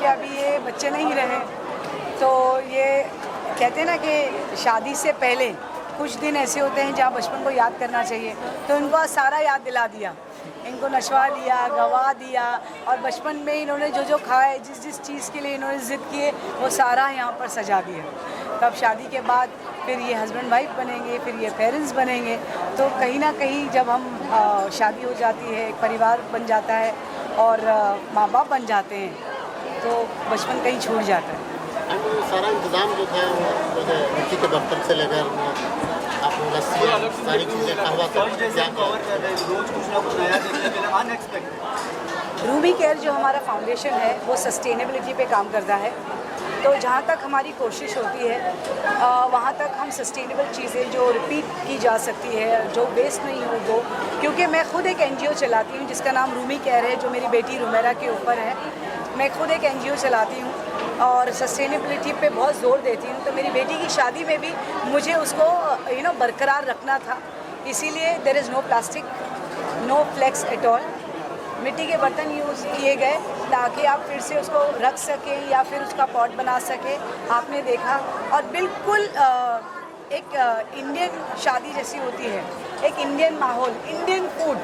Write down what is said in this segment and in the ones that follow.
क्योंकि अभी ये बच्चे नहीं रहे, तो ये कहते हैं ना कि शादी से पहले कुछ दिन ऐसे होते हैं जहाँ बचपन को याद करना चाहिए, तो इनको आज सारा याद दिला दिया, इनको नशवा दिया, गवा दिया, और बचपन में इन्होंने जो जो खाए, जिस जिस चीज़ के लिए इन्होंने ज़िद किए, वो सारा यहाँ पर सजा दिया। तब शादी के बाद फिर ये हस्बैंड वाइफ बनेंगे, फिर ये पेरेंट्स बनेंगे, तो कहीं ना कहीं जब हम शादी हो जाती है, एक परिवार बन जाता है और माँ बाप बन जाते हैं, तो बचपन कहीं छूट जाता है। सारा इंतज़ाम जो था वो मिट्टी के बर्तन से लेकर आपको लस्सी सारी चीज़ें कहवा रोज कुछ ना कुछ नया देखने के लिए अनएक्सपेक्टेड। रूबी केयर जो हमारा फाउंडेशन है वो सस्टेनेबिलिटी पे काम करता है, तो जहाँ तक हमारी कोशिश होती है वहाँ तक हम सस्टेनेबल चीज़ें जो रिपीट की जा सकती है, जो वेस्ट नहीं हो वो, क्योंकि मैं खुद एक NGO चलाती हूँ जिसका नाम रूमी केयर है, जो मेरी बेटी रुमेरा के ऊपर है। मैं खुद एक NGO चलाती हूँ और सस्टेनेबिलिटी पे बहुत ज़ोर देती हूँ, तो मेरी बेटी की शादी में भी मुझे उसको बरकरार रखना था, इसीलिए there is no plastic, no flex at all. मिट्टी के बर्तन यूज़ किए गए ताकि आप फिर से उसको रख सकें या फिर उसका पॉट बना सकें, आपने देखा। और बिल्कुल एक इंडियन शादी जैसी होती है, एक इंडियन माहौल, Indian food,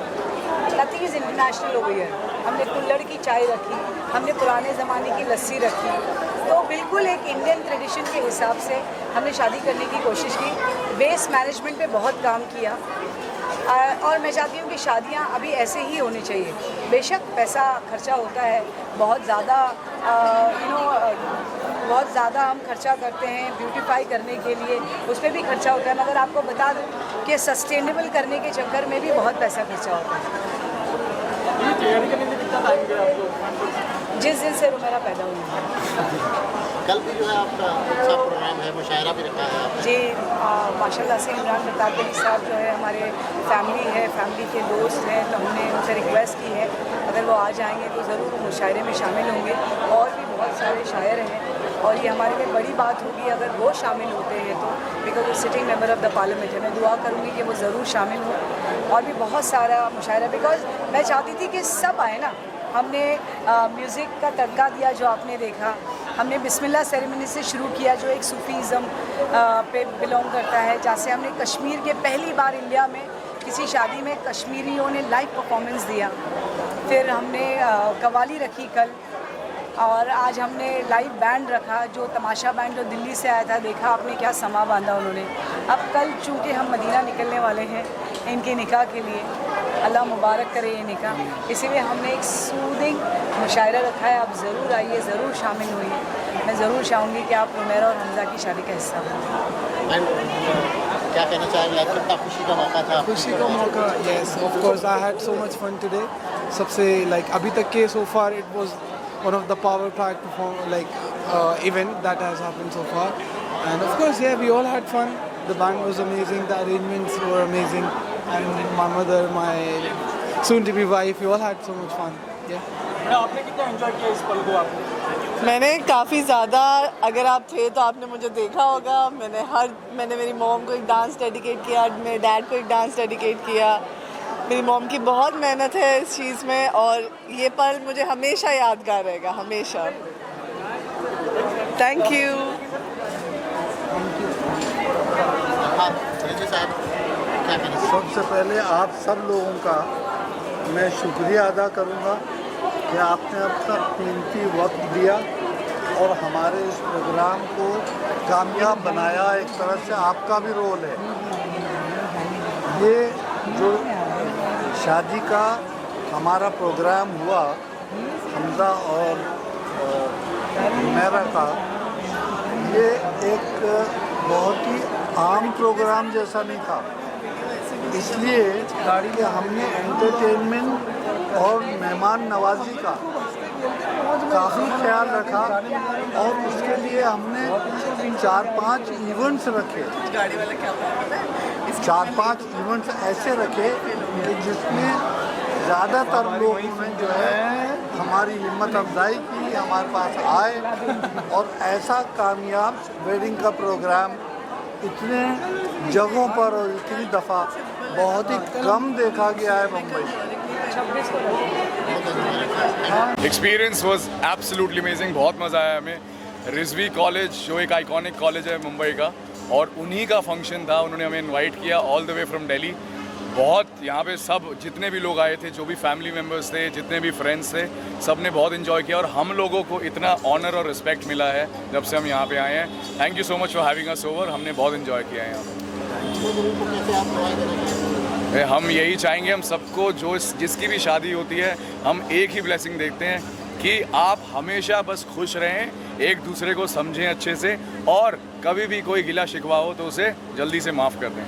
nothing is international over here. हमने कुल्हड़ की चाय रखी, हमने पुराने ज़माने की लस्सी रखी, तो बिल्कुल एक इंडियन ट्रेडिशन के हिसाब से हमने शादी करने की कोशिश की। वेस्ट मैनेजमेंट पे बहुत काम किया, और मैं चाहती हूँ कि शादियाँ अभी ऐसे ही होनी चाहिए। बेशक पैसा खर्चा होता है, बहुत ज़्यादा बहुत ज़्यादा हम खर्चा करते हैं ब्यूटीफाई करने के लिए, उस पर भी खर्चा होता है, मगर आपको बता दूँ कि सस्टेनेबल करने के चक्कर में भी बहुत पैसा खर्चा होता है। जिस दिन से रुमेरा पैदा हुई है। कल भी जो है आपका अच्छा प्रोग्राम है, मुशायरा भी रखा है आपने। जी, माशाल्लाह से इमरान प्रताप अली साहब जो है हमारे फैमिली है, फैमिली के दोस्त हैं, तो हमने उनसे रिक्वेस्ट की है अगर वो आ जाएंगे तो ज़रूर मुशायरे में शामिल होंगे। और भी बहुत सारे शायर हैं और ये हमारे लिए बड़ी बात होगी अगर वो शामिल होते हैं तो, बिकॉज वो sitting member of the parliament है। मैं दुआ करूँगी कि वो ज़रूर शामिल हो। और भी बहुत सारा मुशायरा, बिकॉज मैं चाहती थी कि सब आए ना। हमने म्यूज़िक का तड़का दिया जो आपने देखा, हमने बिस्मिल्लाह सेरेमनी से शुरू किया जो एक सूफीज़म पे बिलोंग करता है, जहाँ से हमने कश्मीर के पहली बार इंडिया में किसी शादी में कश्मीरियों ने लाइव परफॉर्मेंस दिया। फिर हमने कवाली रखी कल, और आज हमने लाइव बैंड रखा, जो तमाशा बैंड जो दिल्ली से आया था, देखा आपने क्या समा बांधा उन्होंने। अब कल चूँकि हम मदीना निकलने वाले हैं इनके निकाह के लिए, अल्लाह मुबारक करे ये निकाह, इसीलिए हमने एक सूदिंग मुशायरा रखा है। आप ज़रूर आइए, ज़रूर शामिल होइए। मैं ज़रूर चाहूँगी कि आप रुमेरा और हमज़ा की शादी का हिस्सा बनें। क्या कहना चाहेंगे, आज कितना खुशी का मौका था? खुशी का मौका, yes of course, I had so much fun today. सबसे अभी तक के so far it was one of the power pack event that has happened so far, and of course we all had fun. The band was amazing, the arrangements were amazing, and my mother, my soon to be wife, we all had so much fun. आपने कितना enjoy किया इस पल को? आपने? मैंने काफ़ी ज़्यादा, अगर आप थे तो आपने मुझे देखा होगा, मैंने मेरी मॉम को एक डांस डेडिकेट किया, मेरे डैड को एक डांस डेडिकेट किया। मेरी मॉम की बहुत मेहनत है इस चीज़ में, और ये पल मुझे हमेशा यादगार रहेगा, हमेशा। Thank you. सबसे पहले आप सब लोगों का मैं शुक्रिया अदा करूंगा कि आपने अपना कीमती वक्त दिया और हमारे इस प्रोग्राम को कामयाब बनाया। एक तरह से आपका भी रोल है। ये जो शादी का हमारा प्रोग्राम हुआ हमज़ा और रुमेरा का, ये एक बहुत ही आम प्रोग्राम जैसा नहीं था, इसलिए कि हमने एंटरटेनमेंट और मेहमान नवाजी का काफ़ी ख्याल रखा, और उसके लिए हमने 4-5 इवेंट्स रखे। 4-5 इवेंट्स ऐसे रखे कि जिसमें ज़्यादातर लोगों ने जो है हमारी हिम्मत अफजाई की, हमारे पास आए, और ऐसा कामयाब वेडिंग का प्रोग्राम इतने जगहों पर और इतनी दफ़ा बहुत ही कम देखा गया है Mumbai. Experience was absolutely amazing, बहुत मज़ा आया हमें। रिजवी कॉलेज जो एक आइकॉनिक कॉलेज है मुंबई का, और उन्हीं का फंक्शन था, उन्होंने हमें इनवाइट किया all the way from Delhi. बहुत यहाँ पे सब जितने भी लोग आए थे, जो भी फैमिली मेम्बर्स थे, जितने भी फ्रेंड्स थे, सब ने बहुत इन्जॉय किया, और हम लोगों को इतना ऑनर और रिस्पेक्ट मिला है जब से हम यहाँ पे आए हैं। Thank you so much for having us over, हमने बहुत इन्जॉय किया है यहाँ पे। हम यही चाहेंगे, हम सबको जो जिसकी भी शादी होती है, हम एक ही ब्लेसिंग देखते हैं कि आप हमेशा बस खुश रहें, एक दूसरे को समझें अच्छे से, और कभी भी कोई गिला शिकवा हो तो उसे जल्दी से माफ़ कर दें।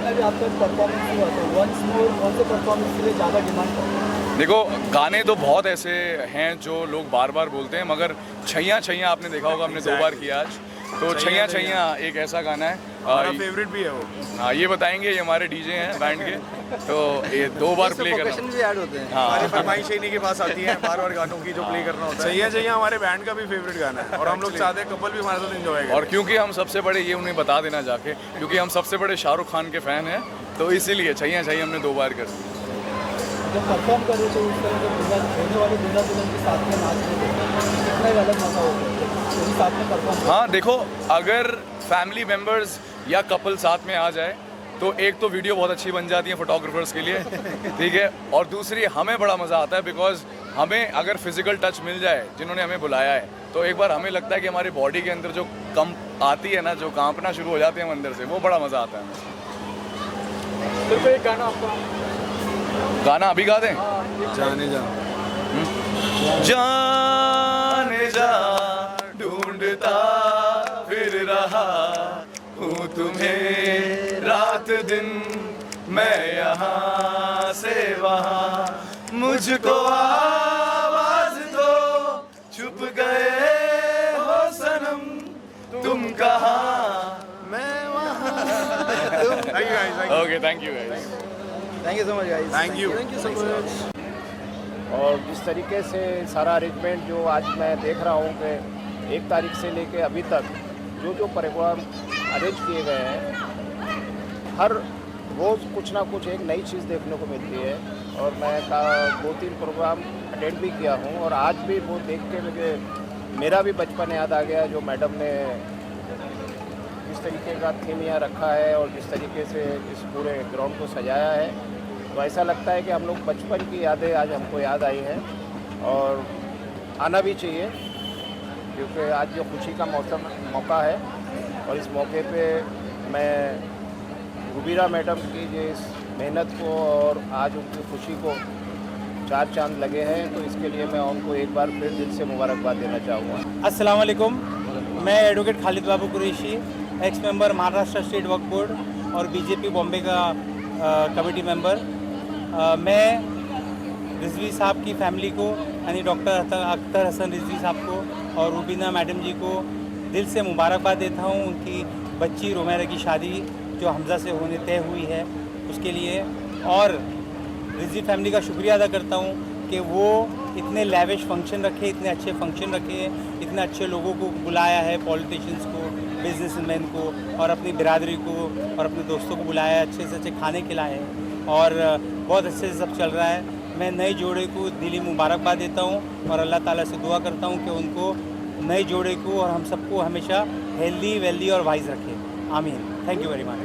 अभी आपका परफॉर्मेंस हुआ तो वंस मोर कौन से परफॉर्मेंस के लिए ज़्यादा डिमांड है? देखो, गाने तो बहुत ऐसे हैं जो लोग बार बार बोलते हैं, मगर छैया छैया आपने देखा होगा, हमने 2 बार किया आज। तो छैया छैया एक ऐसा गाना है, हमारा फेवरेट भी है वो। हाँ, ये बताएंगे, ये हमारे डीजे हैं बैंड के, तो ये 2 बार प्ले करना भी ऐड होते हैं। हाँ, हमारी फरमाइश इन्हीं के पास आती है बार-बार गानों की जो प्ले करना होता है। सही है, हमारे बैंड का भी फेवरेट गाना है, और हम लोग चाहते हैं कपल भी हमारे साथ एंजॉय करें। और क्योंकि हम सबसे बड़े, ये उन्हें बता देना जाके, क्योंकि हम सबसे बड़े शाहरुख खान के फ़ैन हैं, तो इसीलिए छैया छैया हमने 2 बार कर दी। जब परफॉर्म कर रहे थे उस तरह के होने वाले दूल्हा दुल्हन के साथ में नाच रहे थे, कितना ही अलग मजा होता है उसी साथ में परफॉर्म। हाँ, देखो, अगर फैमिली मेम्बर्स या कपल साथ में आ जाए तो एक तो वीडियो बहुत अच्छी बन जाती है फोटोग्राफर्स के लिए, ठीक है, और दूसरी हमें बड़ा मज़ा आता है, बिकॉज हमें अगर फिजिकल टच मिल जाए जिन्होंने हमें बुलाया है, तो एक बार हमें लगता है कि हमारी बॉडी के अंदर जो कंप आती है ना, जो कांपना शुरू हो जाते हैं अंदर से, वो बड़ा मज़ा आता है। सिर्फ एक गाना आपका, गाना अभी गा दें? जाने जा जाने जा ढूंढता फिर रहा हूँ तुम्हें रात दिन, मैं यहाँ से वहाँ, मुझको आवाज दो, छुप गए हो सनम, तुम कहाँ मैं वहाँ। Okay, thank you guys. Thank you so much guys. Thank you. So much. और जिस तरीके से सारा अरेंजमेंट जो आज मैं देख रहा हूँ कि 1 तारीख से लेके अभी तक जो प्रोग्राम अरेंज किए गए हैं, हर रोज़ कुछ ना कुछ एक नई चीज़ देखने को मिलती है, और मैं 2-3 प्रोग्राम अटेंड भी किया हूँ, और आज भी वो देख के मुझे मेरा भी बचपन याद आ गया, जो मैडम ने जिस तरीके का थीम यहाँ रखा है और जिस तरीके से इस पूरे ग्राउंड को सजाया है, तो ऐसा लगता है कि हम लोग बचपन की यादें आज हमको याद आई हैं, और आना भी चाहिए, क्योंकि आज जो खुशी का मौका है, और इस मौके पे मैं रुबीरा मैडम की जो इस मेहनत को और आज उनकी खुशी को 4 चांद लगे हैं, तो इसके लिए मैं उनको एक बार फिर दिल से मुबारकबाद देना चाहूँगा। अस्सलाम वालेकुम, मैं advocate Khalid Babu Qureshi, ex member Maharashtra state Waqf board और बीजेपी बॉम्बे का कमेटी मेंबर। मैं रिजवी साहब की फैमिली को, यानी डॉक्टर अख्तर हसन रिजवी साहब को और रुबीना मैडम जी को दिल से मुबारकबाद देता हूँ। उनकी बच्ची रोमेरा की शादी जो हमज़ा से होने तय हुई है उसके लिए, और रिजवी फैमिली का शुक्रिया अदा करता हूँ कि वो इतने लैविश फंक्शन रखे, इतने अच्छे फंक्शन रखे, इतने अच्छे लोगों को बुलाया है, पॉलिटिशियंस को, बिजनेसमैन को, और अपनी बिरादरी को और अपने दोस्तों को बुलाया है, अच्छे से अच्छे खाने खिलाए हैं, और बहुत अच्छे से सब चल रहा है। मैं नए जोड़े को दिली मुबारकबाद देता हूँ और अल्लाह ताला से दुआ करता हूँ कि उनको, नए जोड़े को और हम सबको हमेशा हेल्दी, वेल्दी और वाइज रखे। आमीन। Thank you very much.